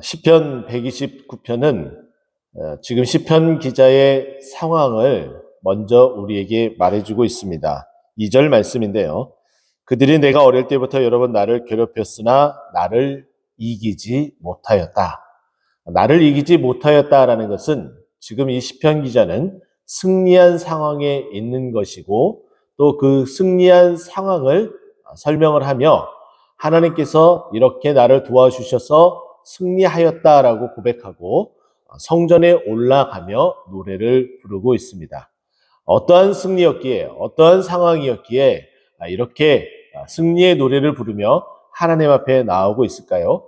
시편 129편은 지금 시편 기자의 상황을 먼저 우리에게 말해주고 있습니다. 2절 말씀인데요. 그들이 내가 어릴 때부터 여러 번 나를 괴롭혔으나 나를 이기지 못하였다. 나를 이기지 못하였다라는 것은 지금 이 시편 기자는 승리한 상황에 있는 것이고 또 그 승리한 상황을 설명을 하며 하나님께서 이렇게 나를 도와주셔서 승리하였다라고 고백하고 성전에 올라가며 노래를 부르고 있습니다. 어떠한 승리였기에, 어떠한 상황이었기에 이렇게 승리의 노래를 부르며 하나님 앞에 나오고 있을까요?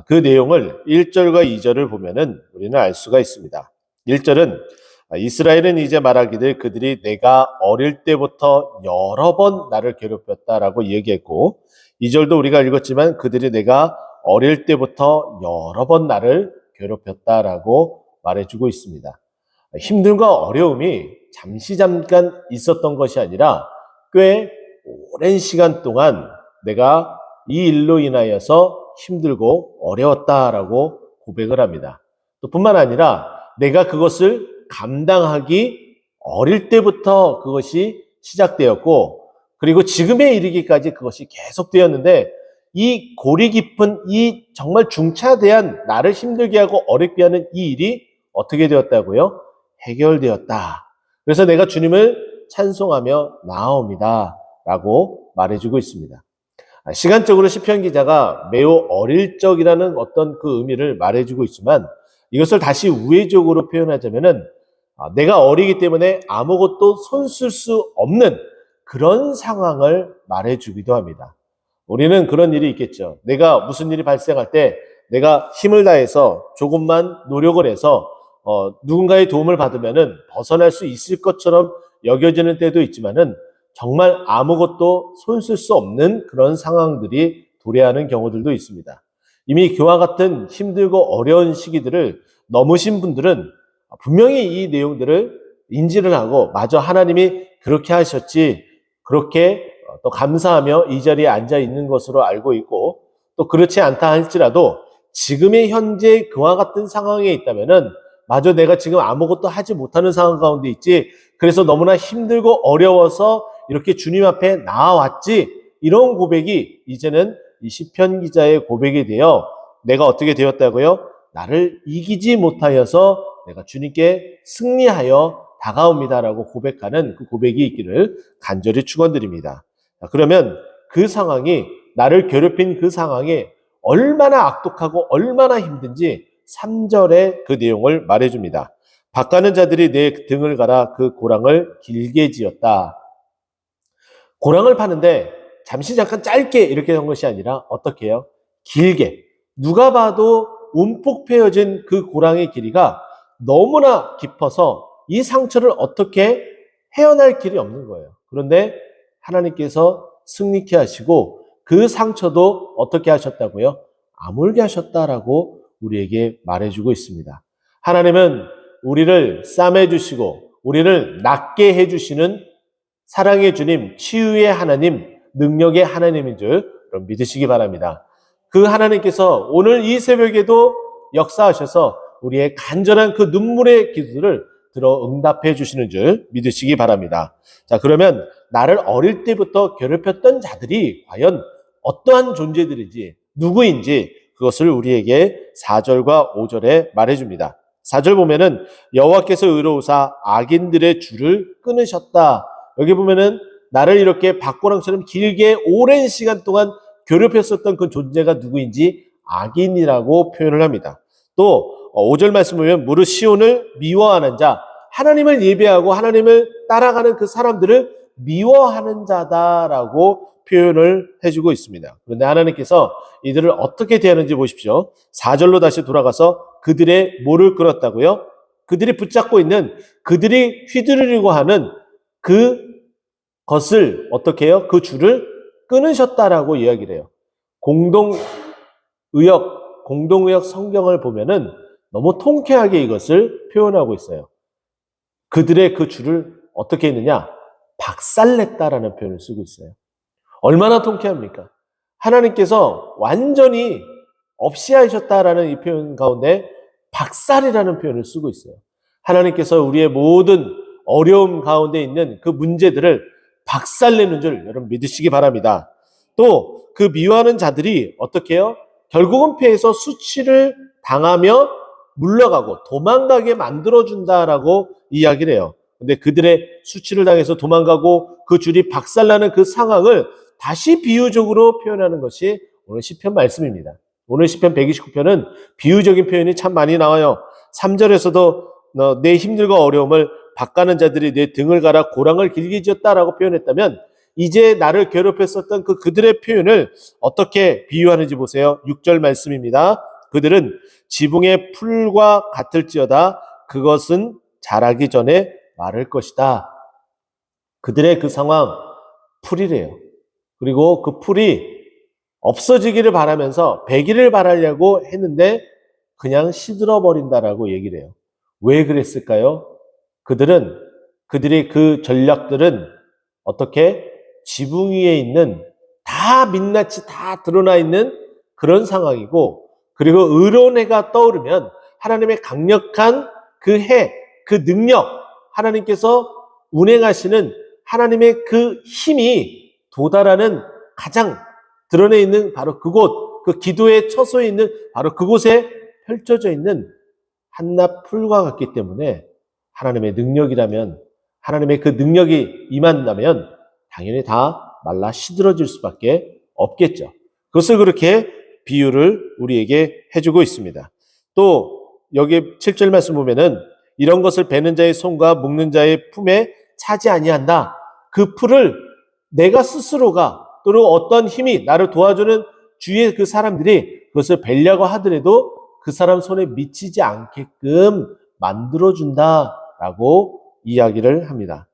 그 내용을 1절과 2절을 보면은 우리는 알 수가 있습니다. 1절은 이스라엘은 이제 말하기를 그들이 내가 어릴 때부터 여러 번 나를 괴롭혔다라고 얘기했고 2절도 우리가 읽었지만 그들이 내가 어릴 때부터 여러 번 나를 괴롭혔다라고 말해주고 있습니다. 힘듦과 어려움이 잠깐 있었던 것이 아니라 꽤 오랜 시간 동안 내가 이 일로 인하여서 힘들고 어려웠다라고 고백을 합니다. 또 뿐만 아니라 내가 그것을 감당하기 어릴 때부터 그것이 시작되었고 그리고 지금에 이르기까지 그것이 계속되었는데 이 골이 깊은 이 정말 중차대한 나를 힘들게 하고 어렵게 하는 이 일이 어떻게 되었다고요? 해결되었다. 그래서 내가 주님을 찬송하며 나아옵니다. 라고 말해주고 있습니다. 시간적으로 시편 기자가 매우 어릴 적이라는 어떤 그 의미를 말해주고 있지만 이것을 다시 우회적으로 표현하자면은 내가 어리기 때문에 아무것도 손쓸 수 없는 그런 상황을 말해주기도 합니다. 우리는 그런 일이 있겠죠. 내가 무슨 일이 발생할 때 내가 힘을 다해서 조금만 노력을 해서 누군가의 도움을 받으면은 벗어날 수 있을 것처럼 여겨지는 때도 있지만은 정말 아무것도 손쓸 수 없는 그런 상황들이 도래하는 경우들도 있습니다. 이미 그와 같은 힘들고 어려운 시기들을 넘으신 분들은 분명히 이 내용들을 인지를 하고 마저 하나님이 그렇게 하셨지 그렇게 또 감사하며 이 자리에 앉아 있는 것으로 알고 있고 또 그렇지 않다 할지라도 지금의 현재 그와 같은 상황에 있다면은 마저 내가 지금 아무것도 하지 못하는 상황 가운데 있지 그래서 너무나 힘들고 어려워서 이렇게 주님 앞에 나아왔지 이런 고백이 이제는 이 시편 기자의 고백이 되어 내가 어떻게 되었다고요? 나를 이기지 못하여서 내가 주님께 승리하여 다가옵니다라고 고백하는 그 고백이 있기를 간절히 축원드립니다. 그러면 그 상황이 나를 괴롭힌 그 상황이 얼마나 악독하고 얼마나 힘든지 3절의 그 내용을 말해줍니다. 밭가는 자들이 내 등을 갈아 그 고랑을 길게 지었다. 고랑을 파는데 잠깐 짧게 이렇게 한 것이 아니라 어떻게 해요? 길게. 누가 봐도 움푹 패여진 그 고랑의 길이가 너무나 깊어서 이 상처를 어떻게 헤어날 길이 없는 거예요. 그런데 하나님께서 승리케 하시고 그 상처도 어떻게 하셨다고요? 아물게 하셨다라고 우리에게 말해주고 있습니다. 하나님은 우리를 싸매주시고 우리를 낫게 해주시는 사랑의 주님, 치유의 하나님, 능력의 하나님인 줄 믿으시기 바랍니다. 그 하나님께서 오늘 이 새벽에도 역사하셔서 우리의 간절한 그 눈물의 기도를 들어 응답해 주시는 줄 믿으시기 바랍니다. 자, 그러면 나를 어릴 때부터 괴롭혔던 자들이 과연 어떠한 존재들인지 누구인지 그것을 우리에게 4절과 5절에 말해줍니다. 4절 보면은 여호와께서 의로우사 악인들의 줄을 끊으셨다. 여기 보면은 나를 이렇게 박고랑처럼 길게 오랜 시간 동안 괴롭혔었던 그 존재가 누구인지 악인이라고 표현을 합니다. 또 5절 말씀 보면 무릇 시온을 미워하는 자, 하나님을 예배하고 하나님을 따라가는 그 사람들을 미워하는 자다라고 표현을 해주고 있습니다. 그런데 하나님께서 이들을 어떻게 대하는지 보십시오. 4절로 다시 돌아가서 그들의 뭐를 끌었다고요? 그들이 붙잡고 있는 그들이 휘두르려고 하는 그 것을 어떻게 해요? 그 줄을 끊으셨다라고 이야기를 해요. 공동의역 성경을 보면은 너무 통쾌하게 이것을 표현하고 있어요. 그들의 그 줄을 어떻게 했느냐? 박살냈다라는 표현을 쓰고 있어요. 얼마나 통쾌합니까? 하나님께서 완전히 없이 하셨다라는 이 표현 가운데 박살이라는 표현을 쓰고 있어요. 하나님께서 우리의 모든 어려움 가운데 있는 그 문제들을 박살내는 줄 여러분 믿으시기 바랍니다. 또 그 미워하는 자들이 어떻게 해요? 결국은 피해서 수치를 당하며 물러가고 도망가게 만들어준다라고 이야기를 해요. 근데 그들의 수치를 당해서 도망가고 그 줄이 박살나는 그 상황을 다시 비유적으로 표현하는 것이 오늘 시편 말씀입니다. 오늘 시편 129편은 비유적인 표현이 참 많이 나와요. 3절에서도 내 힘들고 어려움을 바가는 자들이 내 등을 갈아 고랑을 길게 지었다라고 표현했다면 이제 나를 괴롭혔었던 그들의 표현을 어떻게 비유하는지 보세요. 6절 말씀입니다. 그들은 지붕의 풀과 같을지어다 그것은 자라기 전에 마를 것이다. 그들의 그 상황 풀이래요. 그리고 그 풀이 없어지기를 바라면서 배기를 바라려고 했는데 그냥 시들어 버린다라고 얘기를 해요. 왜 그랬을까요? 그들의 그 전략들은 어떻게 지붕 위에 있는 다 민낯이 다 드러나 있는 그런 상황이고 그리고 의로운 해가 떠오르면 하나님의 강력한 그 해, 그 능력, 하나님께서 운행하시는 하나님의 그 힘이 도달하는 가장 드러내 있는 바로 그곳, 그 기도의 처소에 있는 바로 그곳에 펼쳐져 있는 한낱 풀과 같기 때문에 하나님의 능력이라면 하나님의 그 능력이 임한다면 당연히 다 말라 시들어질 수밖에 없겠죠. 그것을 그렇게 비유를 우리에게 해주고 있습니다. 또 여기 7절 말씀 보면은 이런 것을 베는 자의 손과 묶는 자의 품에 차지 아니한다. 그 풀을 내가 스스로가 또는 어떤 힘이 나를 도와주는 주위의 그 사람들이 그것을 베려고 하더라도 그 사람 손에 미치지 않게끔 만들어준다라고 이야기를 합니다.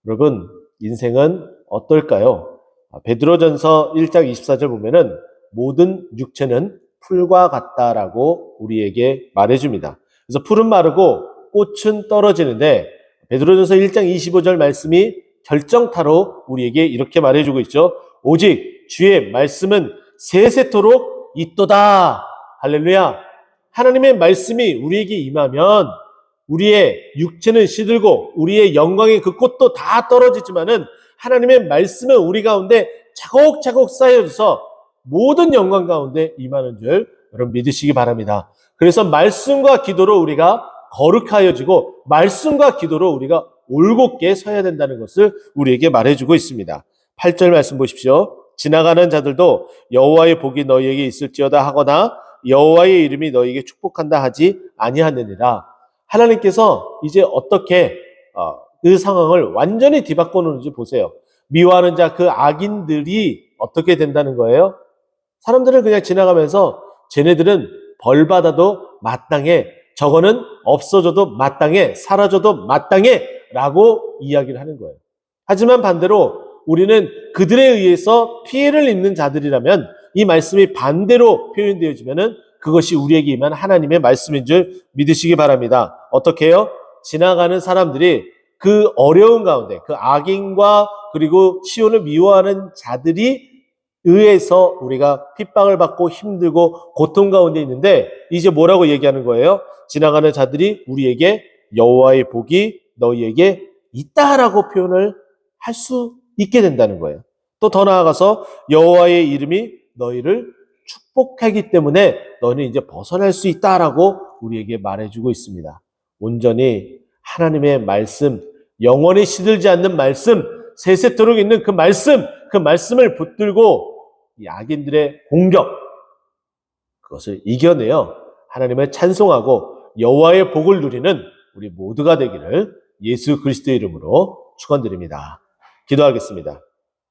여러분 인생은 어떨까요? 베드로전서 1장 24절 보면은 모든 육체는 풀과 같다라고 우리에게 말해줍니다. 그래서 풀은 마르고 꽃은 떨어지는데 베드로전서 1장 25절 말씀이 결정타로 우리에게 이렇게 말해주고 있죠. 오직 주의 말씀은 세세토록 있도다. 할렐루야. 하나님의 말씀이 우리에게 임하면 우리의 육체는 시들고 우리의 영광의 그 꽃도 다 떨어지지만은 하나님의 말씀은 우리 가운데 차곡차곡 쌓여져서 모든 영광 가운데 임하는 줄 여러분 믿으시기 바랍니다. 그래서 말씀과 기도로 우리가 거룩하여지고 말씀과 기도로 우리가 올곧게 서야 된다는 것을 우리에게 말해주고 있습니다. 8절 말씀 보십시오. 지나가는 자들도 여호와의 복이 너희에게 있을지어다 하거나 여호와의 이름이 너희에게 축복한다 하지 아니하느니라. 하나님께서 이제 어떻게 그 상황을 완전히 뒤바꿔 놓는지 보세요. 미워하는 자 그 악인들이 어떻게 된다는 거예요? 사람들을 그냥 지나가면서 쟤네들은 벌 받아도 마땅해, 저거는 없어져도 마땅해, 사라져도 마땅해 라고 이야기를 하는 거예요. 하지만 반대로 우리는 그들에 의해서 피해를 입는 자들이라면 이 말씀이 반대로 표현되어지면은 그것이 우리에게 임한 하나님의 말씀인 줄 믿으시기 바랍니다. 어떻게 해요? 지나가는 사람들이 그 어려운 가운데 그 악인과 그리고 시온을 미워하는 자들이 의해서 우리가 핍박을 받고 힘들고 고통 가운데 있는데 이제 뭐라고 얘기하는 거예요? 지나가는 자들이 우리에게 여호와의 복이 너희에게 있다라고 표현을 할 수 있게 된다는 거예요. 또 더 나아가서 여호와의 이름이 너희를 축복하기 때문에 너는 이제 벗어날 수 있다라고 우리에게 말해주고 있습니다. 온전히 하나님의 말씀, 영원히 시들지 않는 말씀, 세세토록 있는 그 말씀을 붙들고 이 악인들의 공격, 그것을 이겨내어 하나님을 찬송하고 여호와의 복을 누리는 우리 모두가 되기를 예수 그리스도의 이름으로 축원드립니다. 기도하겠습니다.